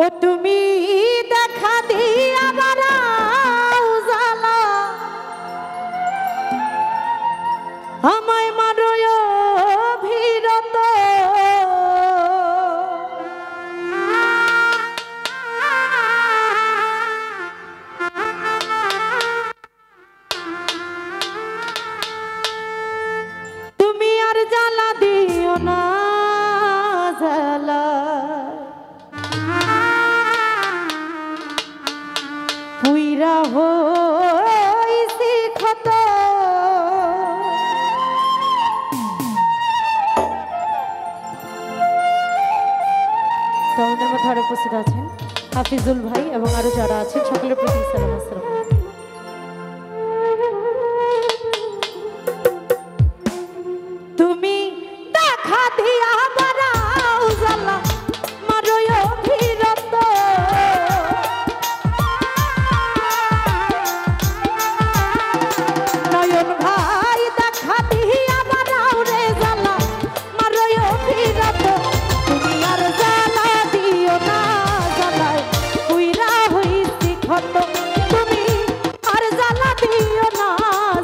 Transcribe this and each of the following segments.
ও তুমি দেখা দিয়া বারাও জালা আমায় মারয় ভিরত তুমি আর জ্বালা দিও না জ্বালা পুইরা হইছি ক্ষত। তো আমাদের মধ্যে আরো উপস্থিত আছেন হাফিজুল ভাই এবং আরো যারা আছেন সকলের প্রতি সালাম আসসালাম। তুমি দেখা দিয়া বারাও জালা মারয় ভিরত নয়ন ভাই দেখা দিয়া বারাও রে জালা মারয় ভিরত তুমি আর জালা দিও না জালায় পুইরা হইছি ক্ষত তুমি আর জালা দিও না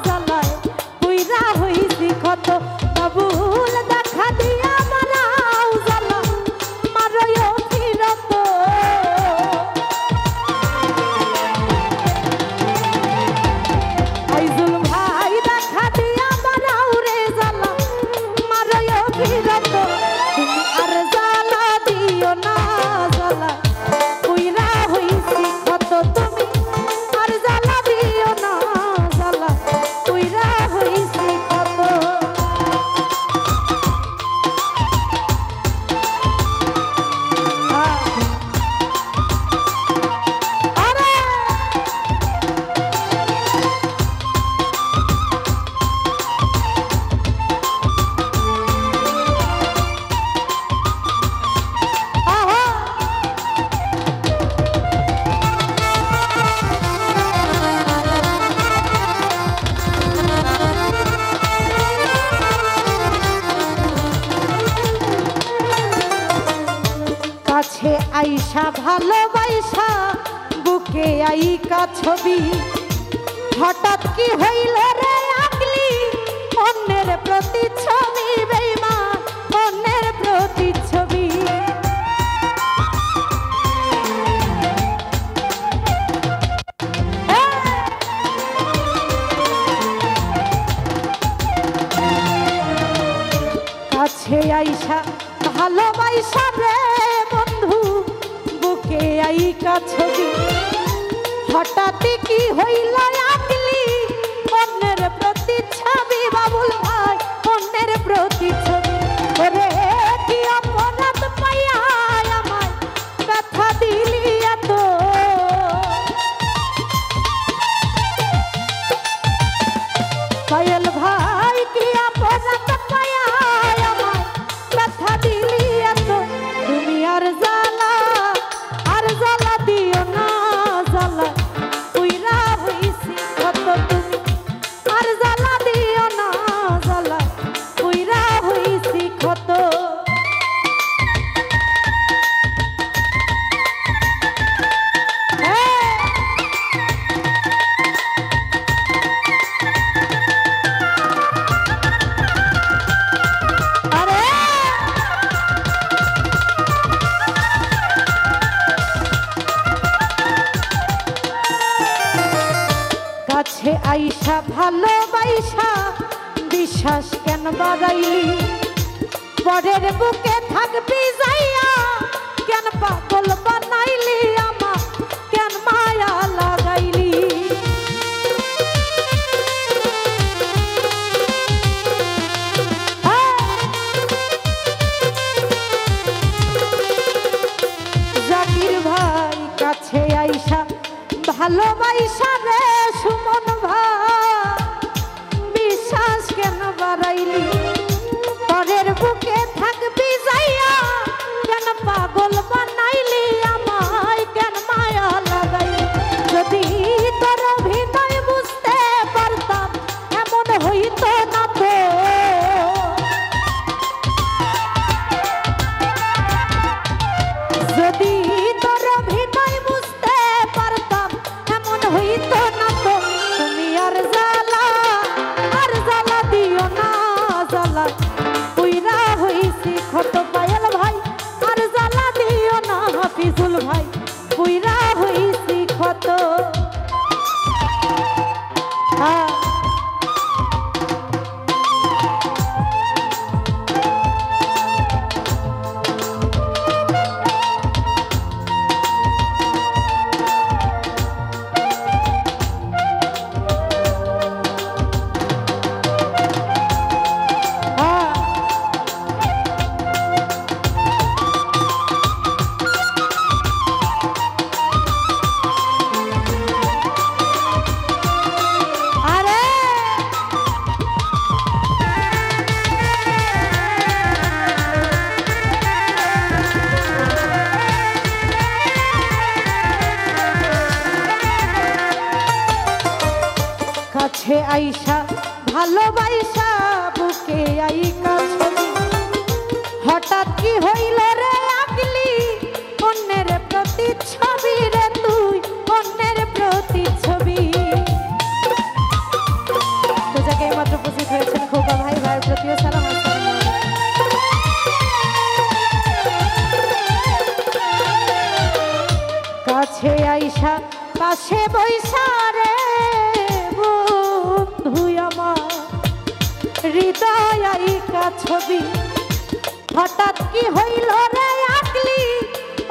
জালায় পুইরা হইছি ক্ষত বাবুল দেখা দিয়া বারাও জালা মারয় ভিরত আইজুল ভাই দেখা দিয়া বারাও রে জালা মারয় ভিরত তুমি আর জালা দিও না জালা পুইরা হইছি ক্ষত তুমি আর জালা দিও না জালা পুইরা হইছি ক্ষত। আরে আহা কাছে আইসা ভালোবাসা বুকে আইকা ছবি হঠাৎ কি হইল রে আগলি অন্যের প্রতি ছবি বেঈমান অন্যের প্রতি ছবি কাছে আইসা ভালোবাসা রে বন্ধু বুকে আইকা ছবি হঠাৎ কি হইল আগলি অন্যের প্রতি ছবি বাবুল ভাই অন্যের প্রতি ছবি ওরে কি অপরাধ পাইয়া আমায় ব্যথা দিলি এত পায়েল ভাই কি অপরাধ পাইয়া আমায় ব্যথা দিলি এত তুমি আর জ্বালা দিও না জ্বালা পুইরা হইছি ক্ষত তুমি আর জ্বালা দিও না জ্বালা পুইরা হইছি ক্ষত। আরে কাছে আইসা ভালোবাসা বিশ্বাস কেন বাড়াইলি পরের বুকে থাকবি যাইয়া কেন পাগল বানাইলি আমা কেন মায়া লাগাইলি জাকির ভাই কাছে আইসা ভালোবাসা রে সুমন ভাই বিশ্বাস কেন বাড়াইলি পরের বুকে থাকবি যাইয়া কেন পাগল বানাইলি আমায় কেন মায়া লাগাইলি যদি তোর অভিনয় বুঝতে পারতাম এমন হইতো না তো যদি তোর হাফিজুল ভাই পুইরা হইছি ক্ষত। কাছে আইসা ভালোবাসা বুকে আই কাছে হঠাৎ কি হইল রে আগলি অন্যের প্রতিচ্ছবি রে তুই অন্যের প্রতিচ্ছবি। তো যাকে মাত্র উপস্থিত হয়েছেন খোকা ভাই, ভাইয়ের প্রতিও সালাম। কাছে আইসা পাশে বৈশা রে বন্ধু আমার হৃদয় আইকা ছবি হঠাৎ কি হইল রে আকলি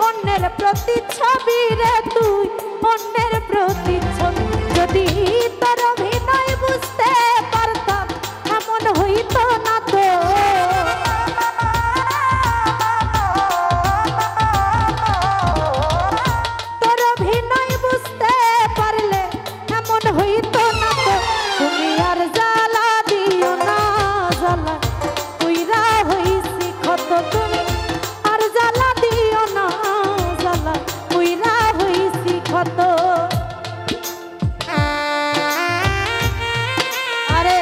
অন্যের প্রতিচ্ছবি রে তুই অন্যের প্রতিচ্ছবি। যদি তোর অভিনয় বুঝতে পারতাম এমন হইতো না তো। তোর অভিনয় বুঝতে পারলে এমন হইতো না তো। তুমি আর জ্বালা দিও না জ্বালা পুইরা হইছি ক্ষত। তুমি আর জ্বালা দিও না জ্বালা পুইরা হইছি ক্ষত। আরে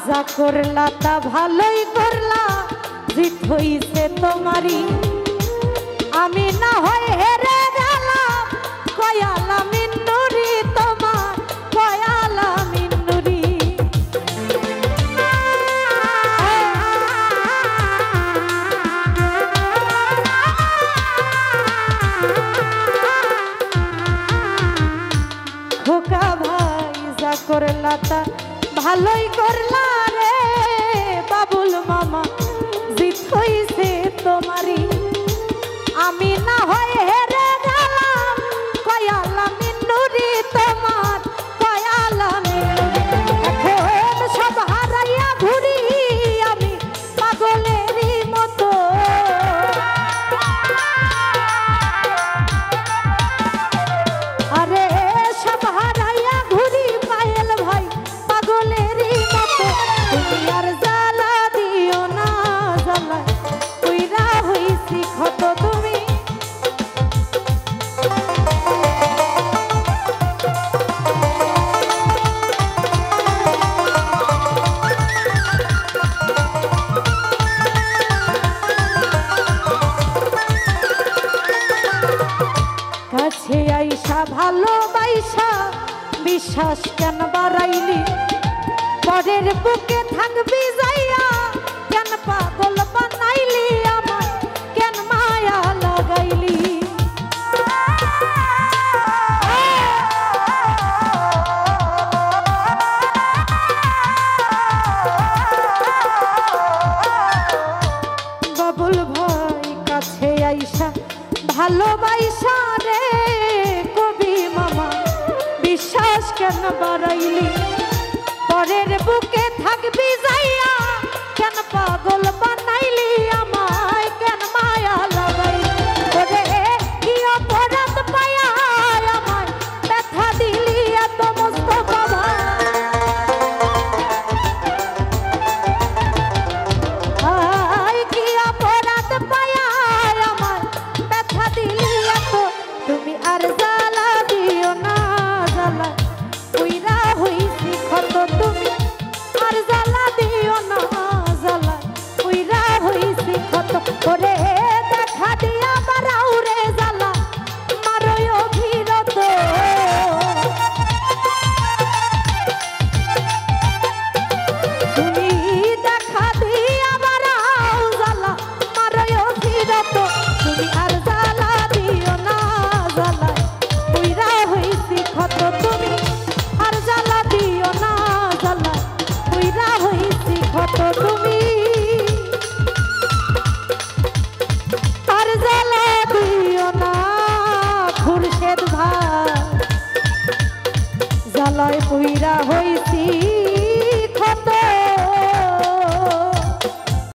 যা করলা তা ভালোই করলা জিত হইছে তোমারই। আমি না হয় হেরে গেলাম কয়ালা মিন্নুরি তোমার কয়ালা মিন্নুরি। খোকা ভাই যা করলা তা ভালোই করলা রে বাবুল মামা জিত হইছে তোমারই। আমি না হয় হেরে গেলাম কয়ালা মিন্নুরি তোমার কয়ালা মিন্নুরি। এখন সব হারাইয়া ঘুরি আমি পাগলেরই মতো। আরে সব হারাইয়া ঘুরি পায়েল ভাই পাগলেরই মতো। তুমি আর জ্বালা দিও না জ্বালা পুইরা হইছি ক্ষত। তুমি কাছে আইসা ভালোবাসা বিশ্বাস কেন বাড়াইলি পরের বুকে থাকবি যাইয়া কেন পাগল বানাইলি আমার কেন মায়া লাগাইলি। বাবুল ভাই কাছে আইসা ভালোবাসা রে কবি মামা বিশ্বাস কেন বাড়াইলি পরের বুকে থাকবি যাইয়া কেন পাগল বানাইলি আমায় কেন মায়া লাগাইলি। ওরে কি অপরাধ পায়া আমায় ব্যথা দিলি এত মস্ত বাবা। হইছি